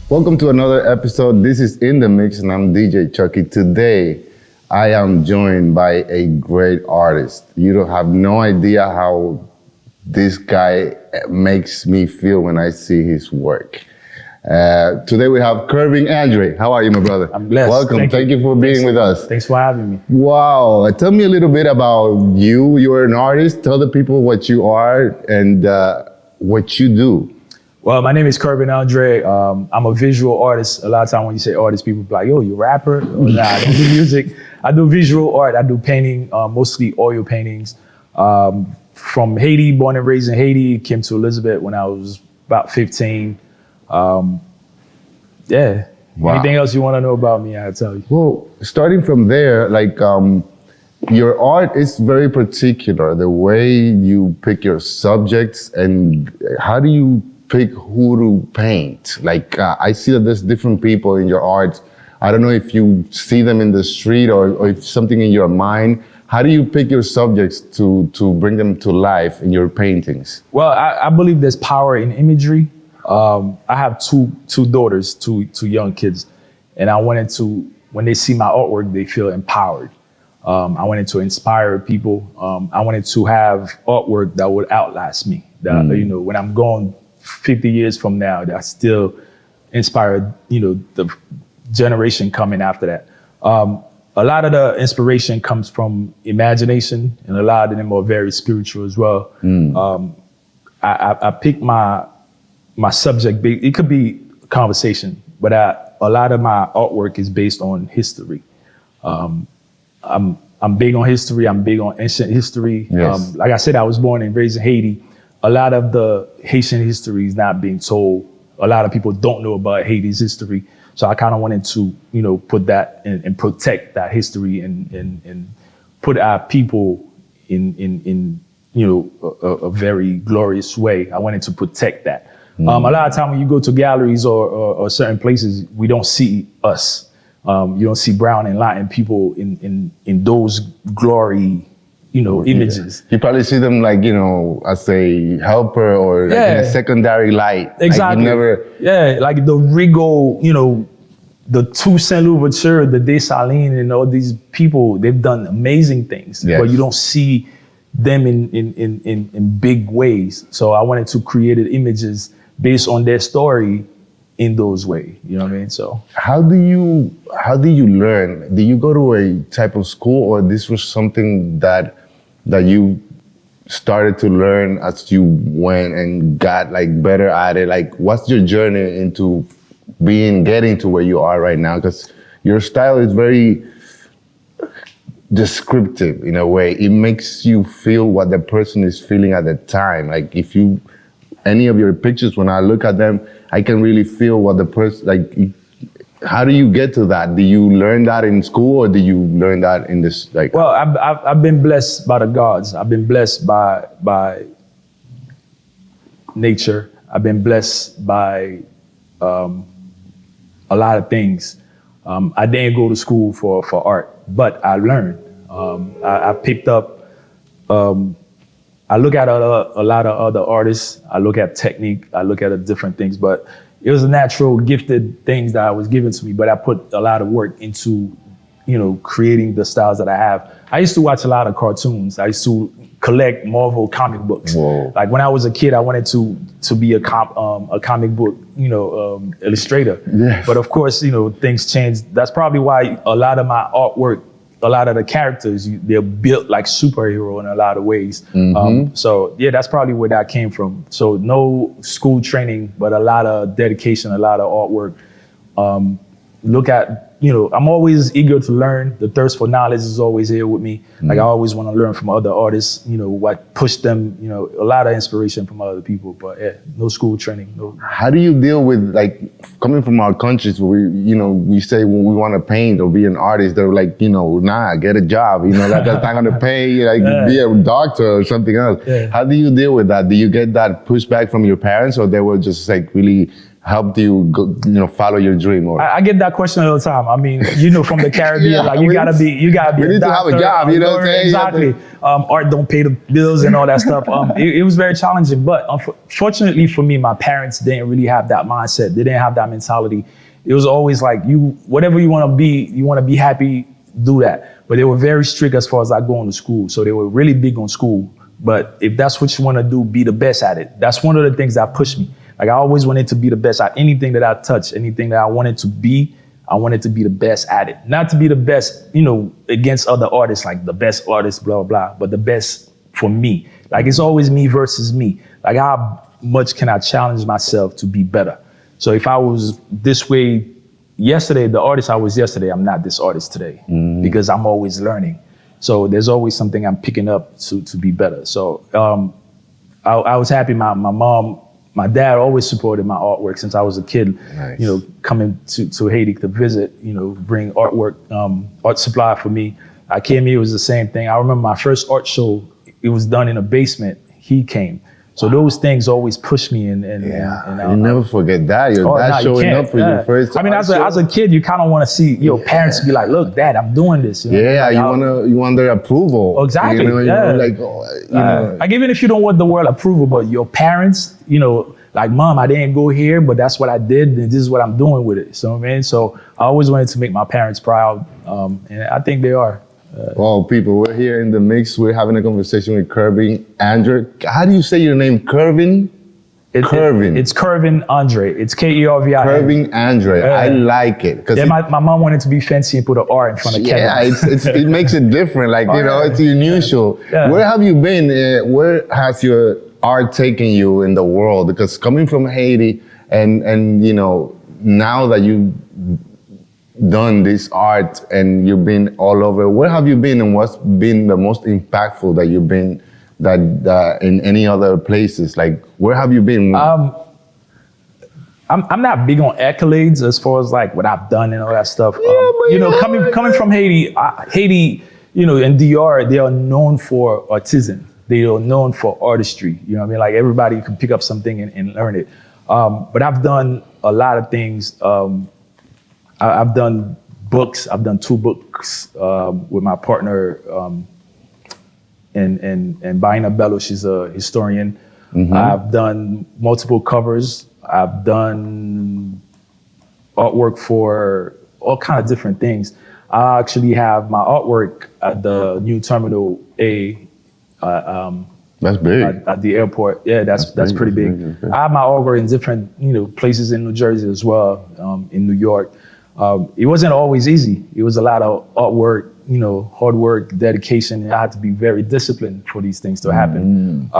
Welcome to another episode. This is In the Mix, and I'm DJ Chucky. Today, I am joined by a great artist. You don't have no idea how this guy makes me feel when I see his work. Today we have Curving Andre. How are you, my brother? I'm blessed. Welcome. Thank you for being with us. Thanks for having me. Wow. Tell me a little bit about you. You're an artist. Tell the people what you are and what you do. Well, my name is Curving Andre. I'm a visual artist. A lot of time when you say artist, people be like, yo, you a rapper? Or, nah, I don't do music. I do visual art. I do painting, mostly oil paintings. From Haiti, born and raised in Haiti, came to Elizabeth when I was about 15. Wow. Anything else you want to know about me, I'll tell you. Well, starting from there, your art is very particular. The way you pick your subjects and how do you pick who to paint? I see that there's different people in your art. I don't know if you see them in the street or if something in your mind. How do you pick your subjects to bring them to life in your paintings? Well, I believe there's power in imagery. I have two daughters, two young kids, and I wanted to, when they see my artwork, they feel empowered. I wanted to inspire people. I wanted to have artwork that would outlast me. That when I'm gone 50 years from now, that still inspired the generation coming after that. A lot of the inspiration comes from imagination, and a lot of them are very spiritual as well. I pick my subject. It could be conversation, but a lot of my artwork is based on history. I'm big on history. I'm big on ancient history. Yes. Like I said, I was born and raised in Haiti. A lot of the Haitian history is not being told. A lot of people don't know about Haiti's history. So I kind of wanted to, put that and protect that history and put our people in a very glorious way. I wanted to protect that. A lot of time when you go to galleries or certain places, we don't see us. You don't see brown and Latin people in those glory, images. You probably see them as a helper or in a secondary light. Exactly. Like the Rigaud, the Toussaint Louverture, the Dessalines, and all these people, they've done amazing things, but you don't see them in big ways. So I wanted to create images based on their story in those ways. You know what I mean? So how do you learn? Do you go to a type of school, or this was something that you started to learn as you went and got better at it? What's your journey into getting to where you are right now? Because your style is very descriptive in a way. It makes you feel what the person is feeling at the time. Any of your pictures, when I look at them, I can really feel what the person, how do you get to that? Do you learn that in school, or do you learn that in this, Well, I've been blessed by the gods. I've been blessed by nature. I've been blessed by a lot of things. I didn't go to school for art, but I learned. I picked up, I look at a lot of other artists. I look at technique. I look at different things, but it was a natural, gifted things that was given to me. But I put a lot of work into, creating the styles that I have. I used to watch a lot of cartoons. I used to collect Marvel comic books. Whoa. When I was a kid, I wanted to be a comic book, illustrator. Yes. But of course, things changed. That's probably why a lot of my artwork, a lot of the characters, they're built like superhero in a lot of ways. So that's probably where that came from. So no school training, but a lot of dedication, a lot of artwork. Look at, I'm always eager to learn. The thirst for knowledge is always here with me. I always want to learn from other artists, what pushed them, a lot of inspiration from other people, but no school training. No. How do you deal with coming from our countries where we say when we want to paint or be an artist, they're nah, get a job, that's not going to pay, be a doctor or something else. How do you deal with that? Do you get that pushback from your parents, or they were just really helped you go, follow your dream? Or I get that question all the time. I mean, from the Caribbean, like you gotta be we need to have a job, you know what I'm saying? Exactly. Art don't pay the bills and all that stuff. It was very challenging, but fortunately for me, my parents didn't really have that mindset. They didn't have that mentality. It was always like, whatever you want to be happy, do that. But they were very strict as far as like going to school. So they were really big on school. But if that's what you want to do, be the best at it. That's one of the things that pushed me. Like I always wanted to be the best at anything that I touched, anything that I wanted to be. I wanted to be the best at it. Not to be the best, against other artists, like the best artist, blah, blah, but the best for me. Like it's always me versus me. Like how much can I challenge myself to be better? So if I was this way yesterday, the artist I was yesterday, I'm not this artist today because I'm always learning. So there's always something I'm picking up to be better. So I was happy my dad always supported my artwork since I was a kid. Nice. Coming to Haiti to visit, bring artwork, art supply for me. I came here, it was the same thing. I remember my first art show, it was done in a basement. He came. So those things always push me and you never forget that. Your dad showing up for your first I mean, as a kid, you kind of want to see your parents be like, look, Dad, I'm doing this. You want their approval. Exactly. Like even if you don't want the world approval, but your parents, like, Mom, I didn't go here, but that's what I did, and this is what I'm doing with it. So, so I always wanted to make my parents proud, and I think they are. Well, people, we're here in the Mixx. We're having a conversation with Kervin Andre. How do you say your name? Kervin? Kervin. It's Kervin Andre. It's Kervin. Kervin Andre. I like it. My mom wanted to be fancy and put an R in front of Kevin. Yeah, it makes it different. Like, it's unusual. Yeah. Where have you been? Where has your art taken you in the world? Because coming from Haiti and now that you've done this art and you've been all over, where have you been and what's been the most impactful that you've been that in any other places? Like, where have you been? I'm not big on accolades as far as like what I've done and all that stuff. Coming from Haiti, Haiti, in DR, they are known for artisan. They are known for artistry. You know what I mean? Like everybody can pick up something and learn it. But I've done a lot of things. I've done books. I've done 2 books with my partner and Baina Bello. She's a historian. Mm-hmm. I've done multiple covers. I've done artwork for all kinds of different things. I actually have my artwork at the new Terminal A. That's big. At the airport. Yeah, that's pretty big. I have my artwork in different places in New Jersey as well, in New York. It wasn't always easy. It was a lot of artwork, hard work, dedication. I had to be very disciplined for these things to happen.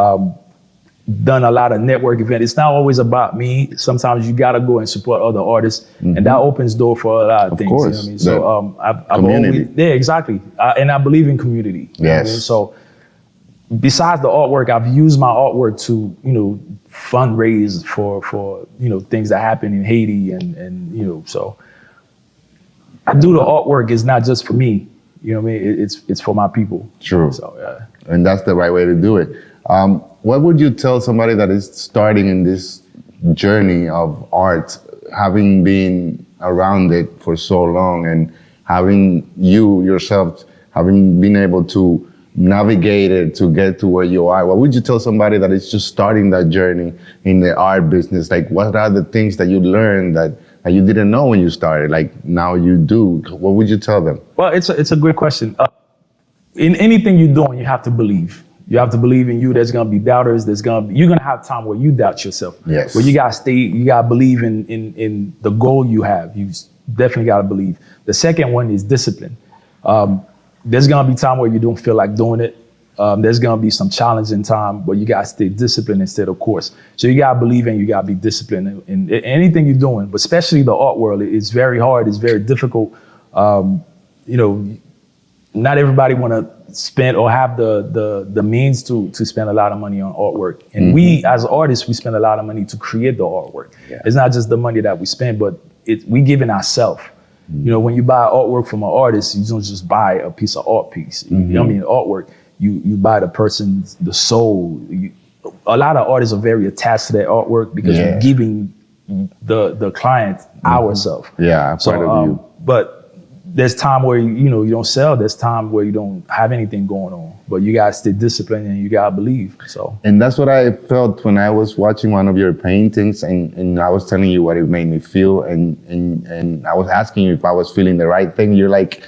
Done a lot of network events. It's not always about me. Sometimes you gotta go and support other artists, and that opens door for a lot of things. Course. You know what I mean? So I've always, exactly. And I believe in community. Yes. You know what I mean? So besides the artwork, I've used my artwork to fundraise for things that happen in Haiti and so. I do the artwork is not just for me, you know what I mean? It's for my people. True. So, yeah. And that's the right way to do it. What would you tell somebody that is starting in this journey of art, having been around it for so long and having you yourself, having been able to navigate it to get to where you are? What would you tell somebody that is just starting that journey in the art business? Like, what are the things that you learned that you didn't know when you started, like now you do? What would you tell them? Well, it's a great question. In anything you're doing, you have to believe. You have to believe in you. There's gonna be doubters. You're gonna have time where you doubt yourself. Yes. But you gotta believe in the goal you have. You definitely gotta believe. The second one is discipline. There's gonna be time where you don't feel like doing it. There's gonna be some challenging time, but you gotta stay disciplined instead of course. So you gotta believe in, you gotta be disciplined in anything you're doing, but especially the art world. It's very hard, it's very difficult. Not everybody wanna spend or have the means to spend a lot of money on artwork. And we as artists, we spend a lot of money to create the artwork. Yeah. It's not just the money that we spend, but we giving ourselves. When you buy artwork from an artist, you don't just buy a piece of art piece. You know what I mean? Artwork. You buy the soul. A lot of artists are very attached to their artwork because you're giving the client ourselves. Yeah, I'm part of you. But there's time where you don't sell. There's time where you don't have anything going on. But you gotta stay disciplined and you gotta believe. So. And that's what I felt when I was watching one of your paintings, and I was telling you what it made me feel, and I was asking you if I was feeling the right thing. You're like,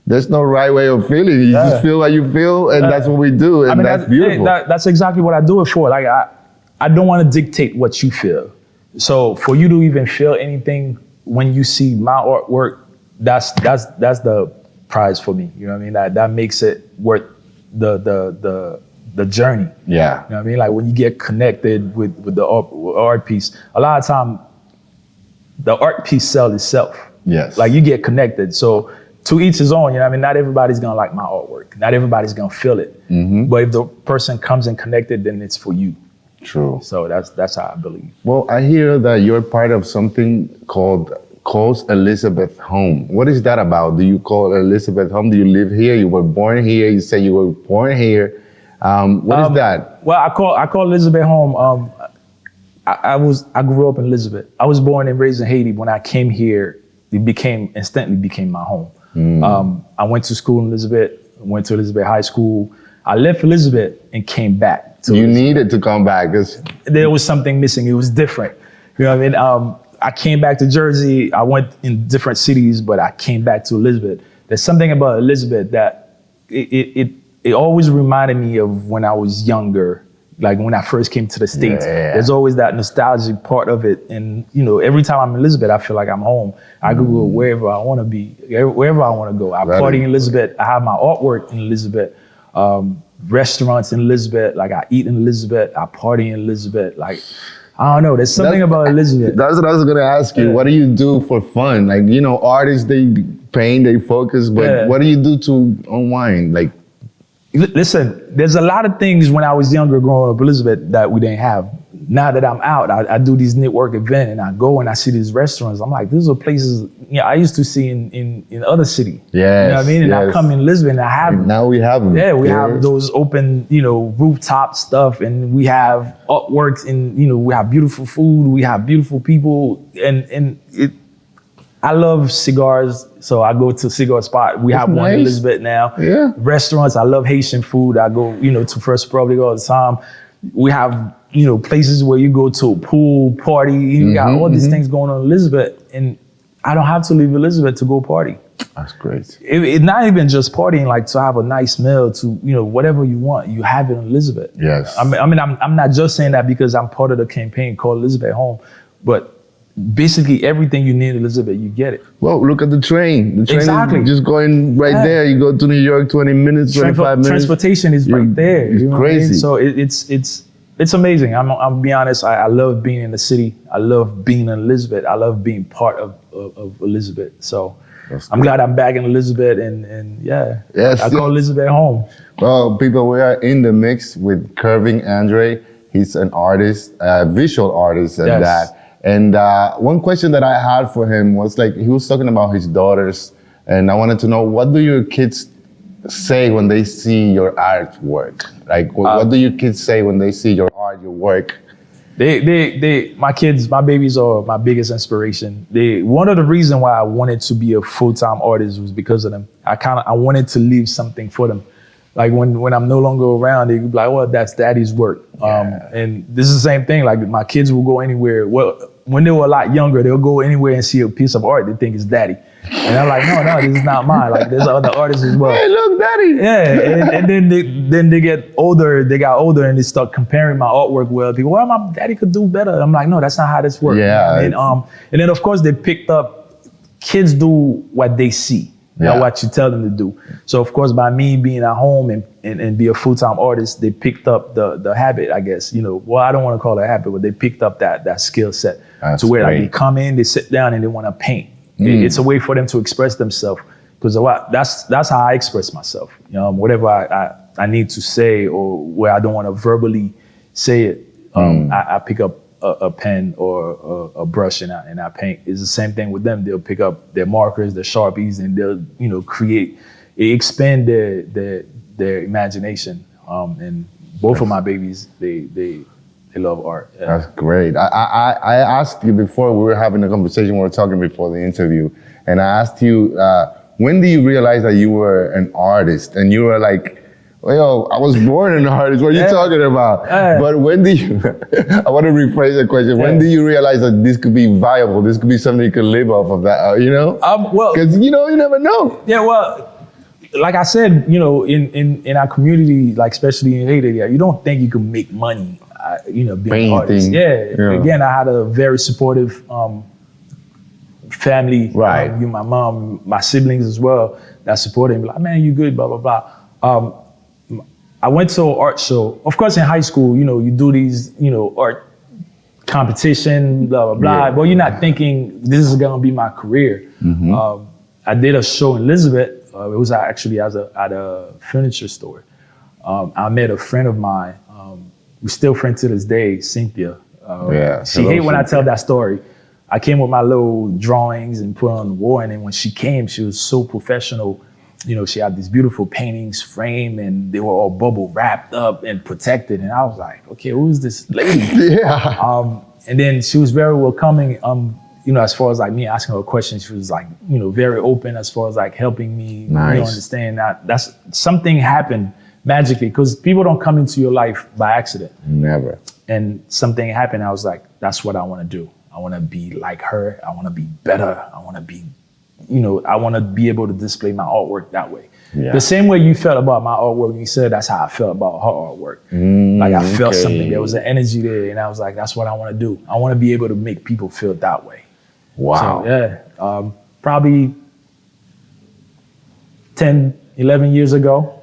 there's no right way of feeling. You just feel what you feel, and that's what we do, and that's beautiful. That's exactly what I do it for. Like I don't want to dictate what you feel. So for you to even feel anything when you see my artwork, that's the prize for me. You know what I mean? That makes it worth the journey. Yeah. You know what I mean? Like when you get connected with the art piece, a lot of time the art piece sells itself. Yes. Like you get connected. So to each his own, you know what I mean? Not everybody's gonna like my artwork. Not everybody's gonna feel it. But if the person comes and connected, then it's for you. True. So that's how I believe. Well, I hear that you're part of something calls Elizabeth home. What is that about? Do you call Elizabeth home? Do you live here? You were born here. You say you were born here. What is that? Well, I call Elizabeth home. I grew up in Elizabeth. I was born and raised in Haiti. When I came here, it instantly became my home. I went to school in Elizabeth. Went to Elizabeth High School. I left Elizabeth and came back. You needed to come back because there was something missing. It was different. You know what I mean? I came back to Jersey. I went in different cities, but I came back to Elizabeth. There's something about Elizabeth that it always reminded me of when I was younger, like when I first came to the States. Yeah. There's always that nostalgic part of it. And, every time I'm in Elizabeth, I feel like I'm home. I could go wherever I want to be, wherever I want to go. I party in Elizabeth. I have my artwork in Elizabeth. Restaurants in Elizabeth. Like I eat in Elizabeth. I party in Elizabeth. Like, I don't know. There's something about Elizabeth. That's what I was going to ask you. Yeah. What do you do for fun? Like, artists, they paint, they focus, but what do you do to unwind? Like, listen, there's a lot of things when I was younger growing up in Elizabeth that we didn't have. Now that I'm out, I do these network events and I go and I see these restaurants. I'm like, these are places I used to see in other cities. Yeah. You know what I mean? And I come in Lisbon and I have them. Now we have them. Yeah, we have those open, rooftop stuff, and we have artworks, and we have beautiful food, we have beautiful people, and I love cigars, so I go to cigar spot. We have one in Elizabeth now. Yeah. Restaurants, I love Haitian food. I go, to First Republic all the time. We have, places where you go to a pool party. You got all these things going on in Elizabeth, and I don't have to leave Elizabeth to go party. That's great. It's not even just partying, like to have a nice meal, to, whatever you want, you have it in Elizabeth. Yes. I mean, I'm not just saying that because I'm part of the campaign called Elizabeth Home, but basically everything you need in Elizabeth, you get it. Well, look at the train. The train exactly. is just going right there. You go to New York, 20 minutes, 25 minutes. Transportation is right there. It's crazy. So it's amazing. I'm be honest. I love being in the city. I love being in Elizabeth. I love being part of Elizabeth. So I'm glad I'm back in Elizabeth, and yes, I call Elizabeth home. Well, people, we are in the mix with Curving Andre. He's an artist, a visual artist at that. And one question that I had for him was, like, he was talking about his daughters, and I wanted to know, what do your kids say when they see your artwork? Like, what do your kids say when they see your art, your work? My babies are my biggest inspiration. One of the reasons why I wanted to be a full-time artist was because of them. I wanted to leave something for them. Like when I'm no longer around, they be like, well, that's daddy's work. And this is the same thing. Like my kids will go anywhere. Well, when they were a lot younger, they'll go anywhere and see a piece of art they think is daddy. And I'm like, no, this is not mine. Like there's other artists as well. Hey, look, daddy. Yeah, and then they get older. They got older and they start comparing my artwork with people. Well, my daddy could do better. I'm like, no, that's not how this works. Yeah. And then of course they picked up. Kids do what they see. Not what you tell them to do. So of course, by me being at home and be a full-time artist, they picked up the habit, I guess. Well, I don't want to call it a habit, but they picked up that skill set. That's to where great. like they come in, they sit down, and they want to paint. It's a way for them to express themselves, because that's how I express myself. Whatever I need to say, or where I don't want to verbally say it, I pick up a pen or a brush and I paint. It's the same thing with them. They'll pick up their markers, their Sharpies, and they'll create, expand their imagination. And both of my babies, they They love art. Yeah. That's great. I asked you before, we were having a conversation, we were talking before the interview, and I asked you, when do you realize that you were an artist? And you were like, well, I was born an artist, what are you talking about? But when do you, I want to rephrase the question, when do you realize that this could be viable, this could be something you could live off of that, you know? Well, because you know, you never know. Yeah, well, like I said, you know, in our community, like especially in Haiti, you don't think you can make money, you know, being an artist. Yeah. Again, I had a very supportive family. Right. My mom, my siblings as well, that supported me. Like, man, you good, blah, blah, blah. I went to an art show. Of course, in high school, you know, you do these, you know, art competition, blah, blah, blah. Yeah. But you're not thinking this is gonna be my career. Mm-hmm. I did a show in Elizabeth. It was actually at a furniture store. I met a friend of mine. We're still friends to this day, Cynthia. She hates when I tell that story. I came with my little drawings and put on the wall, and then when she came, she was so professional. You know, she had these beautiful paintings framed, and they were all bubble wrapped up and protected. And I was like, okay, who's this lady? And then she was very welcoming. You know, as far as like me asking her questions, she was like, you know, very open as far as like helping me, you know, understand that that's something happened magically, because people don't come into your life by accident. Never. And something happened. I was like, that's what I want to do. I want to be like her. I want to be better. I want to be, you know, I want to be able to display my artwork that way. Yeah. The same way you felt about my artwork when you said, that's how I felt about her artwork. Like I felt something, there was an energy there, and I was like, that's what I want to do. I want to be able to make people feel that way. Wow. So, probably 10, 11 years ago,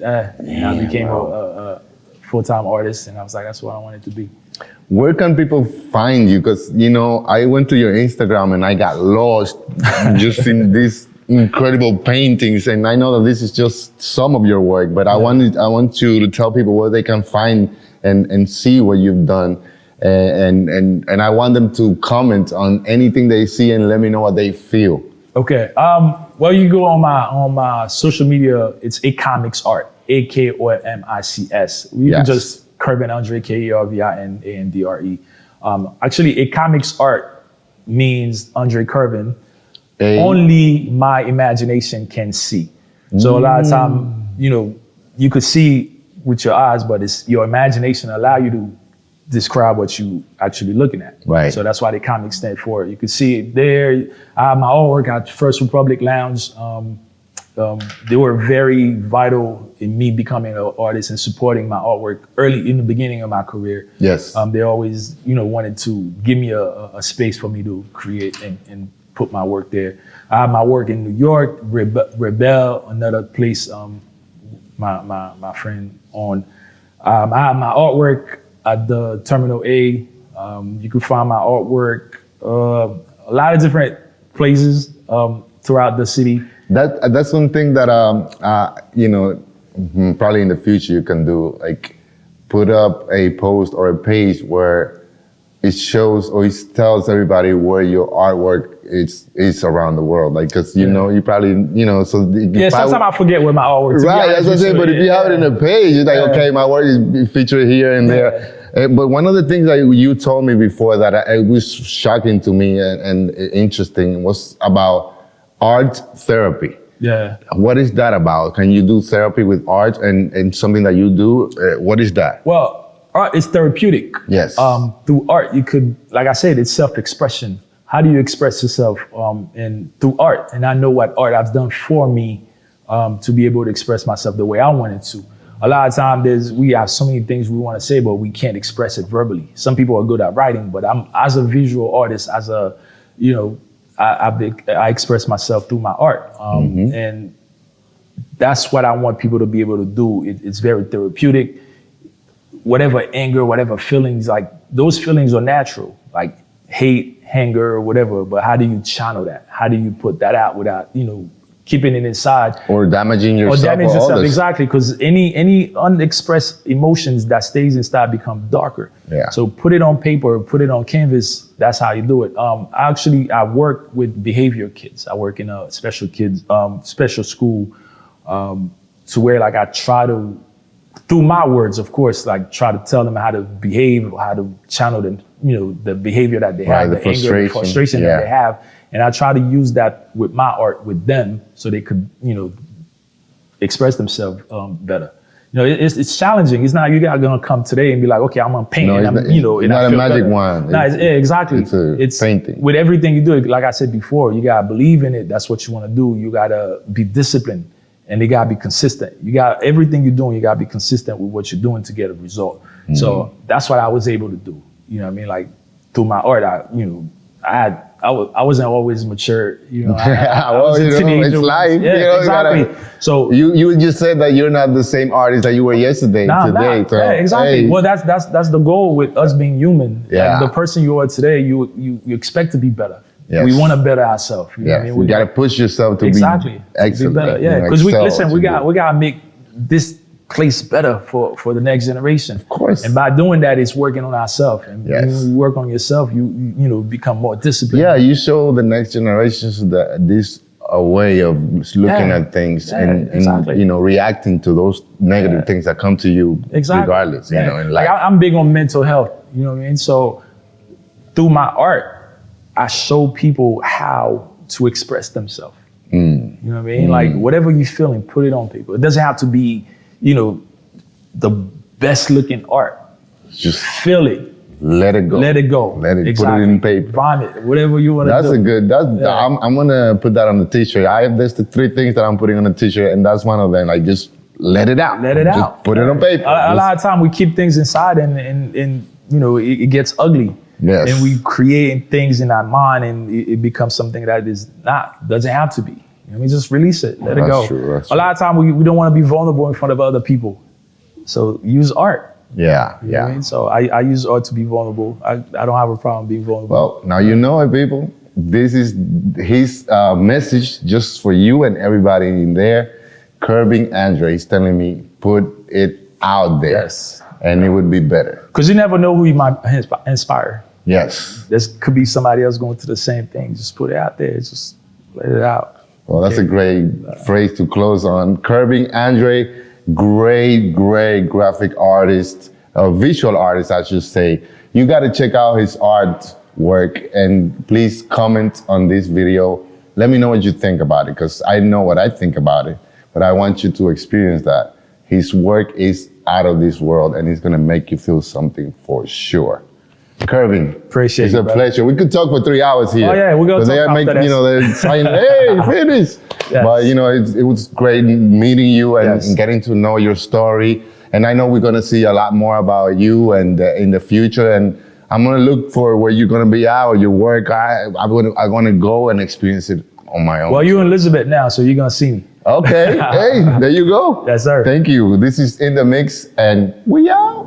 I became a full-time artist, and I was like, that's what I wanted to be. Where can people find you? Because, you know, I went to your Instagram and I got lost just in these incredible paintings. And I know that this is just some of your work, but I want you to tell people where they can find and see what you've done. And I want them to comment on anything they see and let me know what they feel. Okay. Well, you go on my social media. It's Mixx Art, AKOMICS. You can just Kervin Andre, KERVINANDRE. Actually, Mixx Art means Andre Kervin. Only my imagination can see. So a lot of time, you know, you could see with your eyes, but it's your imagination allow you to describe what you actually looking at. Right. So that's why the comics stand for. You can see it there. I have my artwork at First Republic Lounge. They were very vital in me becoming an artist and supporting my artwork early in the beginning of my career. Yes. They always, you know, wanted to give me a space for me to create and put my work there. I have my work in New York, Rebel, another place my friend on. I have my artwork at the Terminal A. You can find my artwork a lot of different places throughout the city. That's one thing that you know, probably in the future you can do, like put up a post or a page where it shows or it tells everybody where your artwork is around the world. Like, cause you know, you probably, you know, so. Sometimes I forget where my artwork is. Right, that's what I'm saying, but if you have it in a page, it's like, okay, my work is featured here and there. But one of the things that you told me before that it was shocking to me and interesting was about art therapy. Yeah. What is that about? Can you do therapy with art and something that you do? What is that? Well, art is therapeutic. Yes. Through art, you could, like I said, it's self-expression. How do you express yourself through art? And I know what art has done for me to be able to express myself the way I wanted to. A lot of times we have so many things we want to say, but we can't express it verbally. Some people are good at writing, but I'm, as a visual artist, as a, you know, I express myself through my art. And that's what I want people to be able to do. It's very therapeutic. Whatever anger, whatever feelings, like those feelings are natural, like hate, anger, or whatever. But how do you channel that? How do you put that out without, you know, keeping it inside? Or damaging yourself. Or damage yourself, exactly. Because any unexpressed emotions that stays inside become darker. Yeah. So put it on paper, put it on canvas. That's how you do it. I work with behavior kids. I work in a special school, to where like I try to through my words, of course, like try to tell them how to behave, how to channel the, the behavior that they have, the anger, the frustration that they have. And I try to use that with my art with them so they could, express themselves better. It's challenging. It's not you're not gonna come today and be like, okay, I'm gonna paint, and it's not a magic wand. No, exactly. It's painting. With everything you do. Like I said before, you gotta believe in it. That's what you want to do. You gotta be disciplined, and you gotta be consistent. You got everything you're doing. You gotta be consistent with what you're doing to get a result. Mm-hmm. So that's what I was able to do. You know what I mean? Like through my art, I wasn't always mature, I was a teenager. It's life. Yeah, exactly. So you just said that you're not the same artist that you were yesterday. Today. So, yeah, exactly. Hey. Well, that's the goal with us being human. Yeah. Like the person you are today, you expect to be better. Yes. We want to better ourselves. You know what I mean? You got to push yourself to be excellent. To be better. Yeah, because we got to make this place better for the next generation. Of course. And by doing that, it's working on ourselves. And when you work on yourself, you become more disciplined. Yeah, you show the next generations that this a way of looking at things and reacting to those negative things that come to you regardless, in life. Like I'm big on mental health, you know what I mean? So through my art, I show people how to express themselves. You know what I mean? Like whatever you're feeling, put it on paper. It doesn't have to be the best looking art. Just feel it. Let it go. Let it go. Let it put it in paper. Vomit, whatever you want to do. I'm gonna put that on the t-shirt. There's the 3 things that I'm putting on the t-shirt, and that's one of them. Like just let it out. Let it out. Just put it on paper. A lot of time we keep things inside and it gets ugly. Yes. And we create things in our mind and it becomes something that doesn't have to be. Just release it, let it go. True. A lot of time we don't want to be vulnerable in front of other people. So use art. Yeah. You know what I mean? So I use art to be vulnerable. I don't have a problem being vulnerable. Well, now you know it, people. This is his message just for you and everybody in there. Curbing Andre is telling me, put it out there. Yes. And it would be better. Because you never know who you might inspire. Yes. There could be somebody else going through the same thing. Just put it out there. Just let it out. Well, that's a great phrase to close on. Curbing Andre, great graphic artist, visual artist, I should say. You got to check out his artwork and please comment on this video. Let me know what you think about it because I know what I think about it, but I want you to experience that. His work is out of this world and it's going to make you feel something for sure. Curbing, appreciate it's a pleasure. We could talk for 3 hours here. Oh yeah, we're gonna talk after this. They're saying, "Hey, finish." Yes. But it was great meeting you and getting to know your story. And I know we're gonna see a lot more about you and in the future. And I'm gonna look for where you're gonna be at or your work. I'm gonna go and experience it on my own. Well, you're in Elizabeth now, so you're gonna see me. Okay. Hey, there you go. Yes, sir. Thank you. This is In The Mixx, and we out.